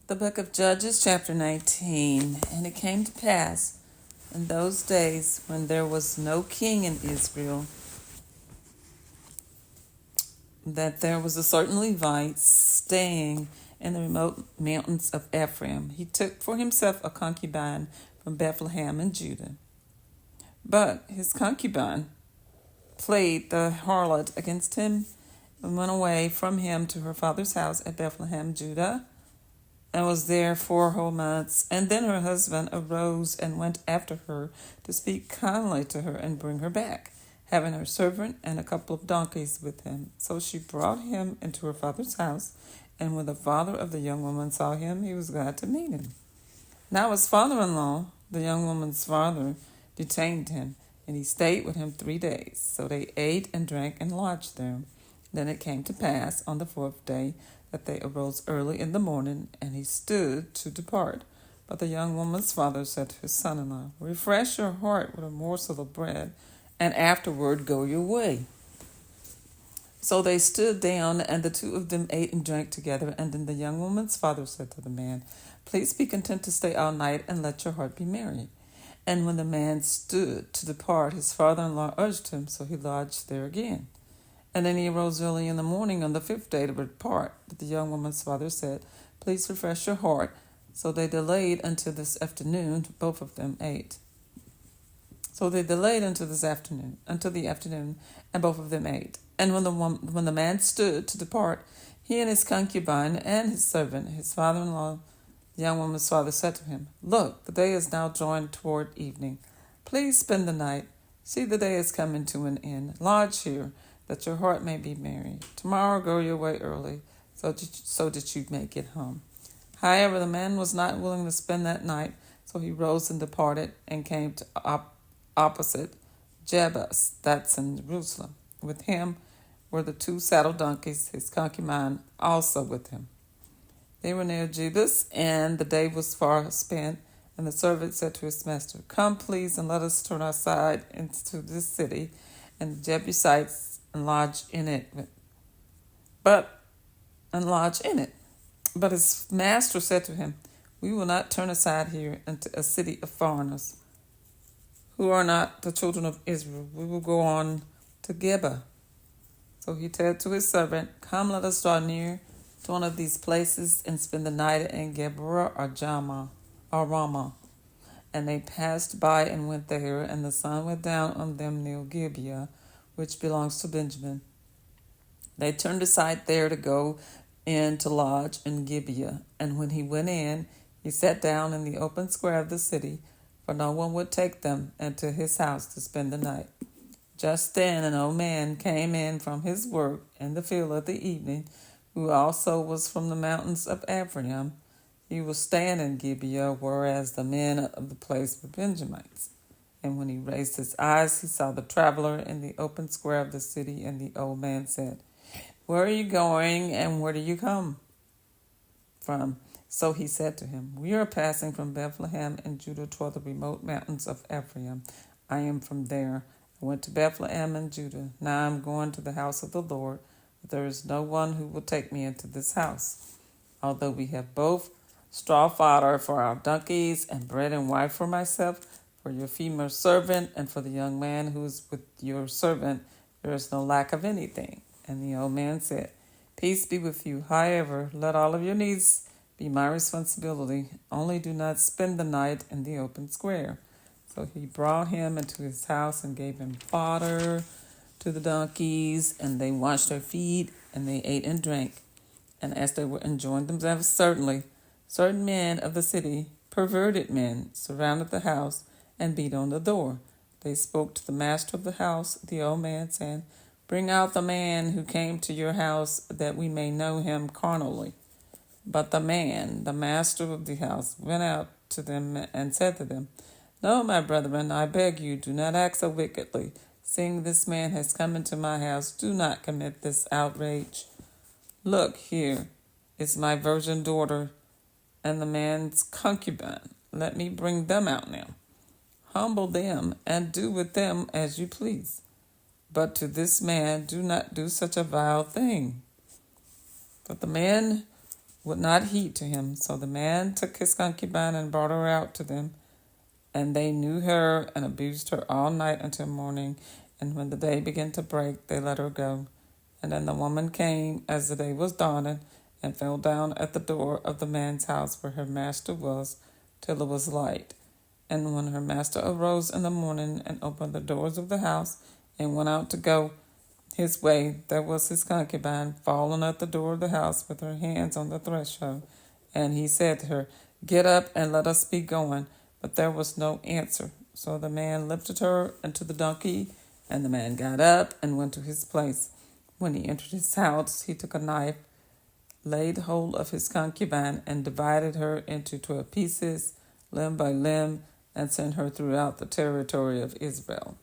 The book of Judges, chapter 19. And it came to pass in those days when there was no king in Israel that there was a certain Levite staying in the remote mountains of Ephraim. He took for himself a concubine from Bethlehem in Judah. But his concubine played the harlot against him and went away from him to her father's house at Bethlehem, Judah, and was there 4 whole months. And then her husband arose and went after her to speak kindly to her and bring her back, having her servant and a couple of donkeys with him. So she brought him into her father's house, and when the father of the young woman saw him, he was glad to meet him. Now his father-in-law, the young woman's father, detained him, and he stayed with him 3 days. So they ate and drank and lodged there. Then it came to pass on the 4th day that they arose early in the morning, and he stood to depart. But the young woman's father said to his son-in-law, Refresh your heart with a morsel of bread, and afterward go your way. So they stood down, and the 2 of them ate and drank together. And then the young woman's father said to the man, Please be content to stay all night, and let your heart be merry. And when the man stood to depart, his father-in-law urged him, so he lodged there again. And then he arose early in the morning on the 5th day to depart. But the young woman's father said, Please refresh your heart. So they delayed until this afternoon. Both of them ate. So they delayed until the afternoon, and both of them ate. And when the man stood to depart, he and his concubine and his servant, his father-in-law, the young woman's father, said to him, Look, the day is now drawing toward evening. Please spend the night. See, the day is coming to an end. Lodge here, that your heart may be merry. Tomorrow go your way early, so that you may get home. However, the man was not willing to spend that night, so he rose and departed and came to opposite Jebus, that's in Jerusalem. With him were the 2 saddle donkeys, his concubine also with him. They were near Jebus, and the day was far spent. And the servant said to his master, Come, please, and let us turn aside into this city, and the Jebusites, and lodge in it. But his master said to him, We will not turn aside here into a city of foreigners, who are not the children of Israel. We will go on to Geba. So he said to his servant, Come, let us draw near to one of these places and spend the night in Geba or Ramah. And they passed by and went there, and the sun went down on them near Gibeah, which belongs to Benjamin. They turned aside there to go in to lodge in Gibeah. And when he went in, he sat down in the open square of the city, for no one would take them into his house to spend the night. Just then an old man came in from his work in the field of the evening, who also was from the mountains of Ephraim. He was staying in Gibeah, whereas the men of the place were Benjamites. And when he raised his eyes, he saw the traveler in the open square of the city, and the old man said, Where are you going, and where do you come from? So he said to him, We are passing from Bethlehem in Judah toward the remote mountains of Ephraim. I am from there. I went to Bethlehem in Judah. Now I am going to the house of the Lord, but there is no one who will take me into this house. Although we have both straw fodder for our donkeys, and bread and wine for myself, for your female servant, and for the young man who is with your servant, there is no lack of anything. And the old man said, Peace be with you. However, let all of your needs be my responsibility. Only do not spend the night in the open square. So he brought him into his house and gave him fodder to the donkeys, and they washed their feet, and they ate and drank. And as they were enjoying themselves, certain men of the city, perverted men, surrounded the house and beat on the door. They spoke to the master of the house, the old man, saying, Bring out the man who came to your house, that we may know him carnally. But the man, the master of the house, went out to them and said to them, No, my brethren, I beg you, do not act so wickedly. Seeing this man has come into my house, do not commit this outrage. Look, here is my virgin daughter and the man's concubine. Let me bring them out now. Humble them and do with them as you please. But to this man do not do such a vile thing. But the man would not heed to him. So the man took his concubine and brought her out to them. And they knew her and abused her all night until morning. And when the day began to break, they let her go. And then the woman came as the day was dawning and fell down at the door of the man's house where her master was till it was light. And when her master arose in the morning and opened the doors of the house and went out to go his way, there was his concubine fallen at the door of the house with her hands on the threshold. And he said to her, "Get up and let us be going." But there was no answer. So the man lifted her into the donkey, and the man got up and went to his place. When he entered his house, he took a knife, laid hold of his concubine, and divided her into 12 pieces, limb by limb, and sent her throughout the territory of Israel.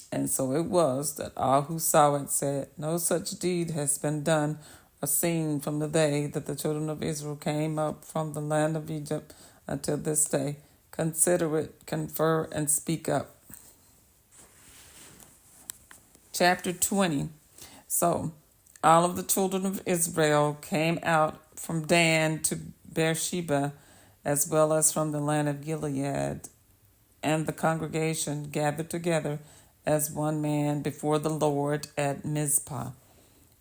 And so it was that all who saw it said, "No such deed has been done or seen from the day that the children of Israel came up from the land of Egypt until this day. Consider it, confer, and speak up." Chapter 20. So all of the children of Israel came out from Dan to Beersheba, as well as from the land of Gilead, and the congregation gathered together as one man before the Lord at Mizpah.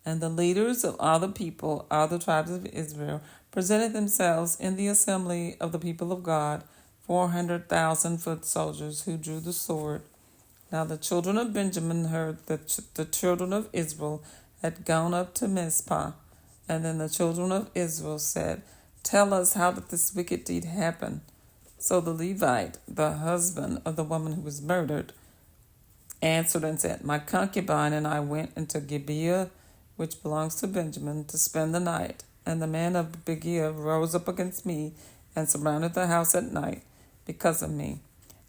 And the leaders of all the people, all the tribes of Israel, presented themselves in the assembly of the people of God, 400,000 foot soldiers who drew the sword. Now the children of Benjamin heard that the children of Israel had gone up to Mizpah. And then the children of Israel said, "Tell us, how did this wicked deed happen?" So the Levite, the husband of the woman who was murdered, answered and said, "My concubine and I went into Gibeah, which belongs to Benjamin, to spend the night. And the men of Gibeah rose up against me and surrounded the house at night because of me.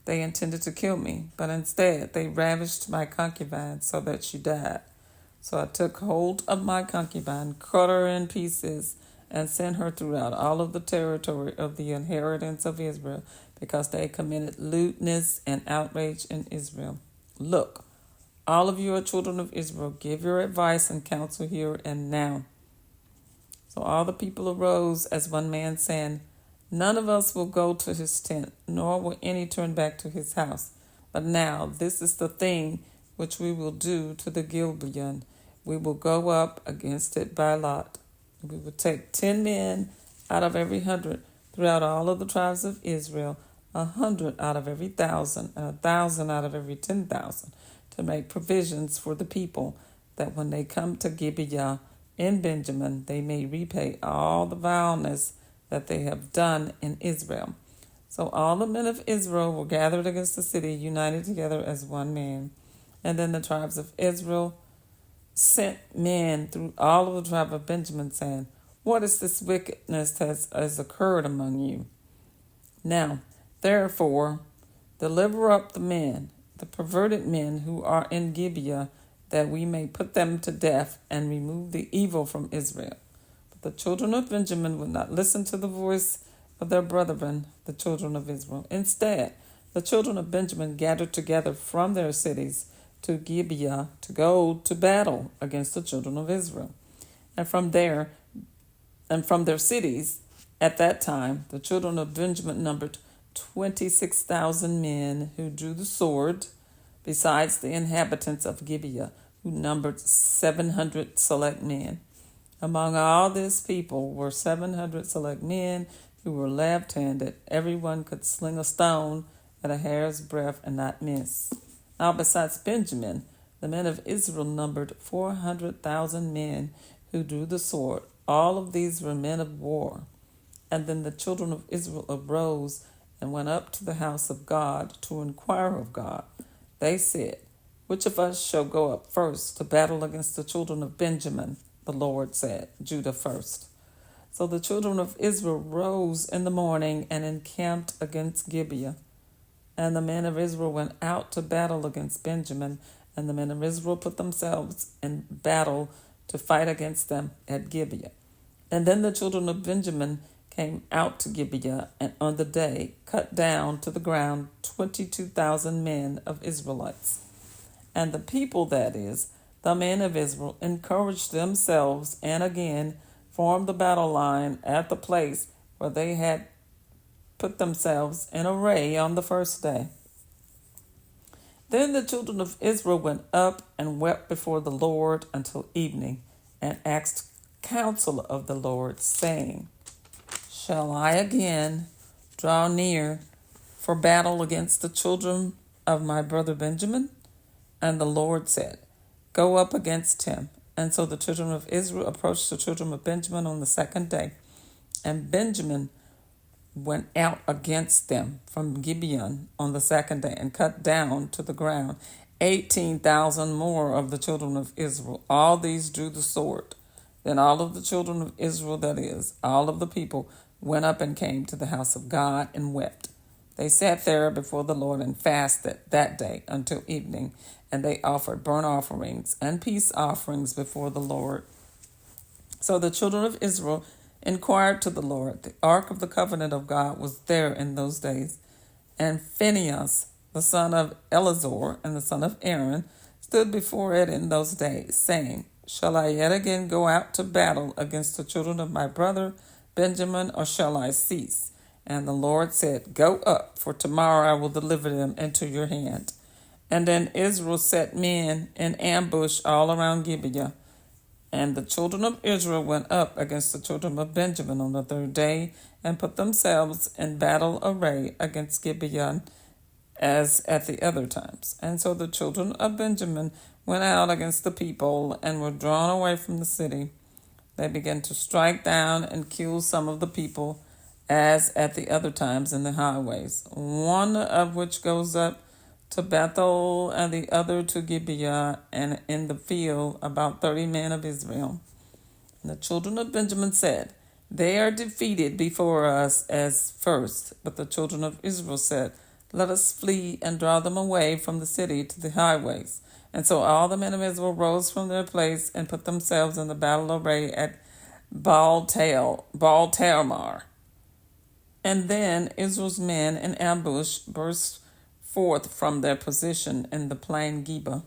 They intended to kill me, but instead they ravished my concubine so that she died. So I took hold of my concubine, cut her in pieces, and sent her throughout all of the territory of the inheritance of Israel, because they committed lewdness and outrage in Israel. Look, all of you are children of Israel. Give your advice and counsel here and now." So all the people arose as one man, saying, "None of us will go to his tent, nor will any turn back to his house. But now this is the thing which we will do to the Gibeon. We will go up against it by lot. We will take 10 men out of every 100 throughout all of the tribes of Israel, 100 out of every 1,000, and 1,000 out of every 10,000, to make provisions for the people, that when they come to Gibeah in Benjamin, they may repay all the vileness that they have done in Israel." So all the men of Israel were gathered against the city, united together as one man. And then the tribes of Israel sent men through all of the tribe of Benjamin, saying, "What is this wickedness that has occurred among you? Now, therefore, deliver up the men, the perverted men who are in Gibeah, that we may put them to death and remove the evil from Israel." But the children of Benjamin would not listen to the voice of their brethren, the children of Israel. Instead, the children of Benjamin gathered together from their cities to Gibeah to go to battle against the children of Israel. And from their cities, at that time, the children of Benjamin numbered 26,000 men who drew the sword, besides the inhabitants of Gibeah, who numbered 700 select men. Among all this people were 700 select men who were left-handed. Everyone could sling a stone at a hair's breadth and not miss. Now, besides Benjamin, the men of Israel numbered 400,000 men who drew the sword. All of these were men of war. And then the children of Israel arose and went up to the house of God to inquire of God. They said, "Which of us shall go up first to battle against the children of Benjamin?" The Lord said, "Judah first." So the children of Israel rose in the morning and encamped against Gibeah. And the men of Israel went out to battle against Benjamin, and the men of Israel put themselves in battle to fight against them at Gibeah. And then the children of Benjamin came out to Gibeah, and on the day cut down to the ground 22,000 men of Israelites. And the people, that is, the men of Israel, encouraged themselves and again formed the battle line at the place where they had put themselves in array on the first day. Then the children of Israel went up and wept before the Lord until evening, and asked counsel of the Lord, saying, Shall I again draw near for battle against the children of my brother Benjamin? And the Lord said, Go up against him. And so the children of Israel approached the children of Benjamin on the second day. And Benjamin went out against them from Gibeon on the second day, and cut down to the ground 18,000 more of the children of Israel. All these drew the sword. Then all of the children of Israel, that is, all of the people, went up and came to the house of God and wept. They sat there before the Lord and fasted that day until evening, and they offered burnt offerings and peace offerings before the Lord. So the children of Israel inquired to the Lord. The ark of the covenant of God was there in those days, and Phinehas, the son of Eleazar and the son of Aaron, stood before it in those days, saying, Shall I yet again go out to battle against the children of my brother Benjamin, or shall I cease? And the Lord said, Go up, for tomorrow I will deliver them into your hand. And then Israel set men in ambush all around Gibeah. And the children of Israel went up against the children of Benjamin on the third day, and put themselves in battle array against Gibeon as at the other times. And so the children of Benjamin went out against the people, and were drawn away from the city. They began to strike down and kill some of the people, as at the other times in the highways, one of which goes up to Bethel, and the other to Gibeah, and in the field about 30 men of Israel. And the children of Benjamin said, They are defeated before us as first. But the children of Israel said, Let us flee and draw them away from the city to the highways. And so all the men of Israel rose from their place and put themselves in the battle array at Baal-Tamar. And then Israel's men in ambush burst forth from their position in the plain Geba.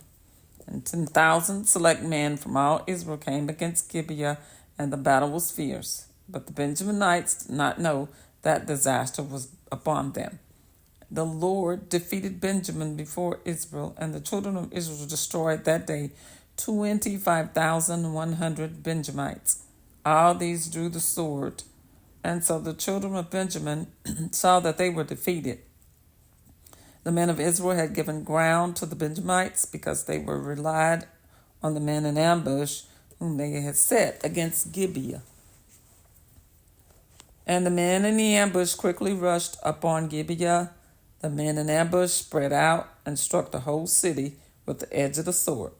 And 10,000 select men from all Israel came against Gibeah, and the battle was fierce. But the Benjaminites did not know that disaster was upon them. The Lord defeated Benjamin before Israel, and the children of Israel destroyed that day 25,100 Benjamites. All these drew the sword. And so the children of Benjamin saw that they were defeated. The men of Israel had given ground to the Benjamites, because they were relied on the men in ambush whom they had set against Gibeah. And the men in the ambush quickly rushed upon Gibeah. The men in ambush spread out and struck the whole city with the edge of the sword.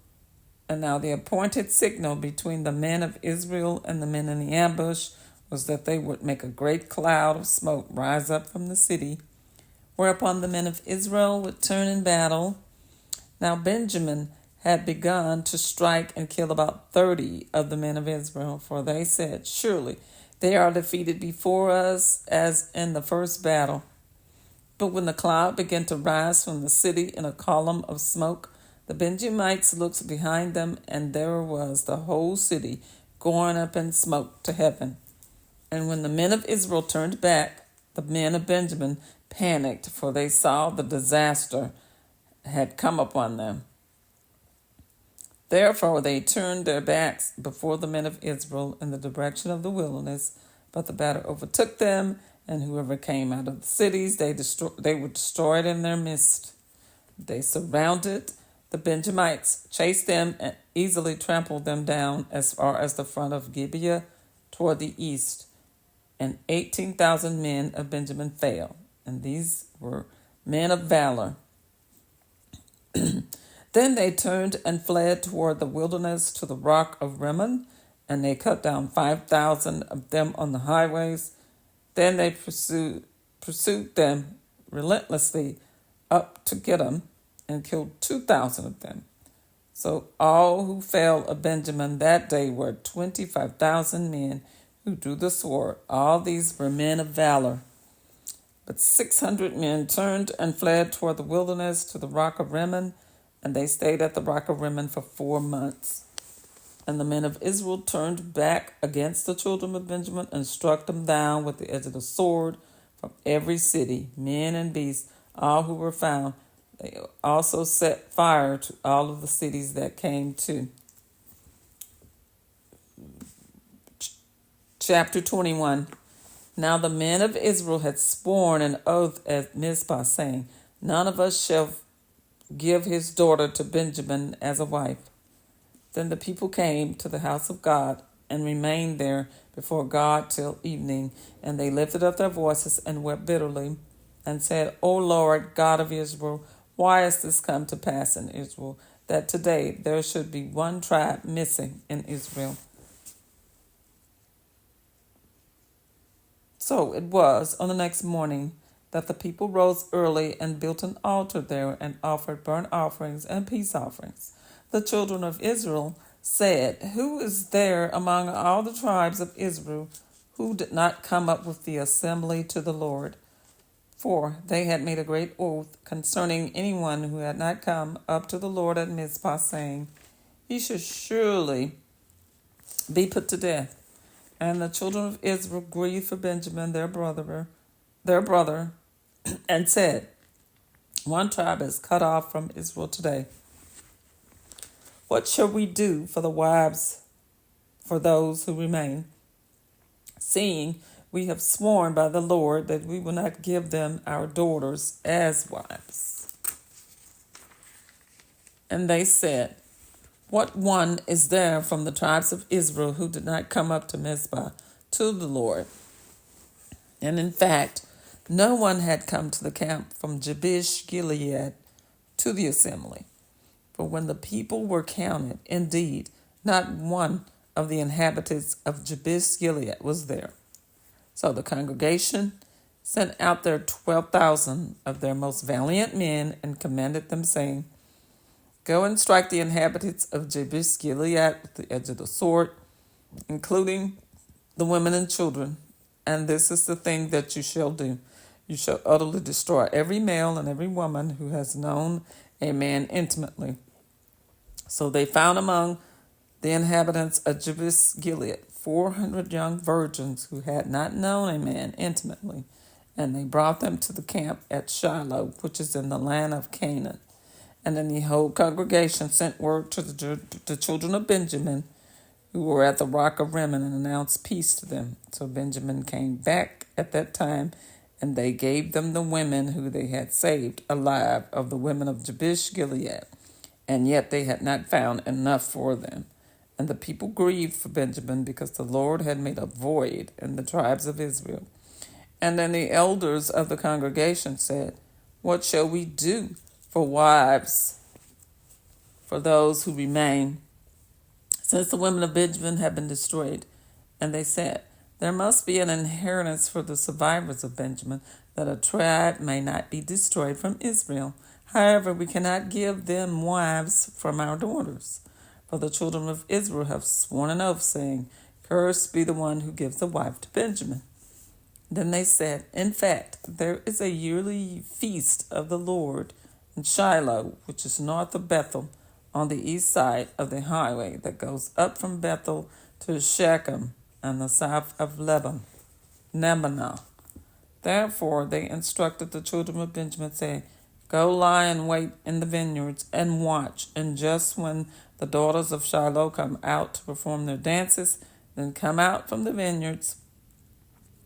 And now the appointed signal between the men of Israel and the men in the ambush was that they would make a great cloud of smoke rise up from the city, whereupon the men of Israel would turn in battle. Now Benjamin had begun to strike and kill about 30 of the men of Israel, for they said, Surely they are defeated before us as in the first battle. But when the cloud began to rise from the city in a column of smoke, the Benjamites looked behind them, and there was the whole city going up in smoke to heaven. And when the men of Israel turned back, the men of Benjamin panicked, for they saw the disaster had come upon them. Therefore they turned their backs before the men of Israel in the direction of the wilderness, but the battle overtook them, and whoever came out of the cities, they were destroyed in their midst. They surrounded the Benjamites, chased them, and easily trampled them down as far as the front of Gibeah toward the east. And 18,000 men of Benjamin fell, and these were men of valor. Then they turned and fled toward the wilderness to the rock of Rimmon, and they cut down 5,000 of them on the highways. Then they pursued them relentlessly up to Gittim, and killed 2,000 of them. So all who fell of Benjamin that day were 25,000 men who drew the sword. All these were men of valor. But 600 men turned and fled toward the wilderness to the rock of Rimmon, and they stayed at the rock of Rimmon for 4 months. And the men of Israel turned back against the children of Benjamin and struck them down with the edge of the sword from every city, men and beasts, all who were found. They also set fire to all of the cities that came to. Chapter 21. Now the men of Israel had sworn an oath at Mizpah, saying, none of us shall give his daughter to Benjamin as a wife. Then the people came to the house of God and remained there before God till evening. And they lifted up their voices and wept bitterly and said, O Lord, God of Israel, why has this come to pass in Israel, that today there should be one tribe missing in Israel? So it was on the next morning that the people rose early and built an altar there and offered burnt offerings and peace offerings. The children of Israel said, who is there among all the tribes of Israel who did not come up with the assembly to the Lord? For they had made a great oath concerning anyone who had not come up to the Lord at Mizpah, saying, he should surely be put to death. And the children of Israel grieved for Benjamin, their brother, and said, one tribe is cut off from Israel today. What shall we do for the wives for those who remain? Seeing we have sworn by the Lord that we will not give them our daughters as wives. And they said, what one is there from the tribes of Israel who did not come up to Mizpah to the Lord? And in fact, no one had come to the camp from Jabesh Gilead to the assembly. For when the people were counted, indeed, not one of the inhabitants of Jabesh Gilead was there. So the congregation sent out their 12,000 of their most valiant men and commanded them, saying, go and strike the inhabitants of Jabesh Gilead with the edge of the sword, including the women and children. And this is the thing that you shall do. You shall utterly destroy every male and every woman who has known a man intimately. So they found among the inhabitants of Jabesh Gilead 400 young virgins who had not known a man intimately, and they brought them to the camp at Shiloh, which is in the land of Canaan. And then the whole congregation sent word to the children of Benjamin, who were at the rock of Rimmon, and announced peace to them. So Benjamin came back at that time, and they gave them the women who they had saved alive of the women of Jabesh Gilead, and yet they had not found enough for them. And the people grieved for Benjamin, because the Lord had made a void in the tribes of Israel. And then the elders of the congregation said, what shall we do for wives for those who remain, since the women of Benjamin have been destroyed? And they said, there must be an inheritance for the survivors of Benjamin, that a tribe may not be destroyed from Israel. However, we cannot give them wives from our daughters. For the children of Israel have sworn an oath, saying, cursed be the one who gives a wife to Benjamin. Then they said, in fact, there is a yearly feast of the Lord in Shiloh, which is north of Bethel, on the east side of the highway that goes up from Bethel to Shechem, and the south of Lebanon. Therefore they instructed the children of Benjamin, saying, go lie and wait in the vineyards and watch, and just when the daughters of Shiloh come out to perform their dances, then come out from the vineyards,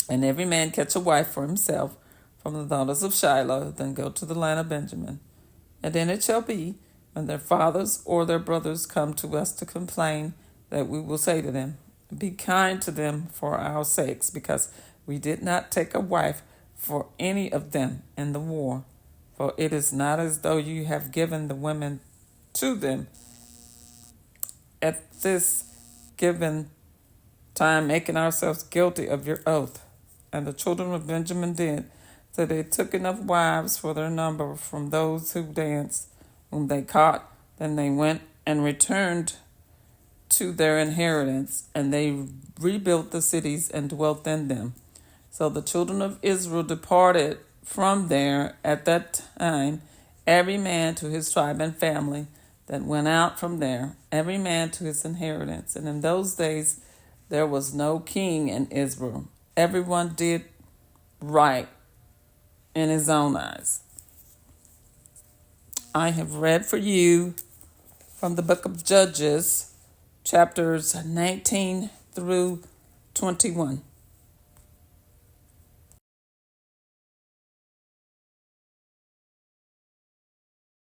and every man catch a wife for himself from the daughters of Shiloh, then go to the land of Benjamin. And then it shall be, when their fathers or their brothers come to us to complain, that we will say to them, be kind to them for our sakes, because we did not take a wife for any of them in the war. For it is not as though you have given the women to them at this given time, making ourselves guilty of your oath. And the children of Benjamin did. So they took enough wives for their number from those who danced, whom they caught. Then they went and returned to their inheritance, and they rebuilt the cities and dwelt in them. So the children of Israel departed from there at that time, every man to his tribe and family. that went out from there, every man to his inheritance. And in those days there was no king in Israel. Everyone did right in his own eyes. I have read for you from the book of Judges, chapters 19 through 21.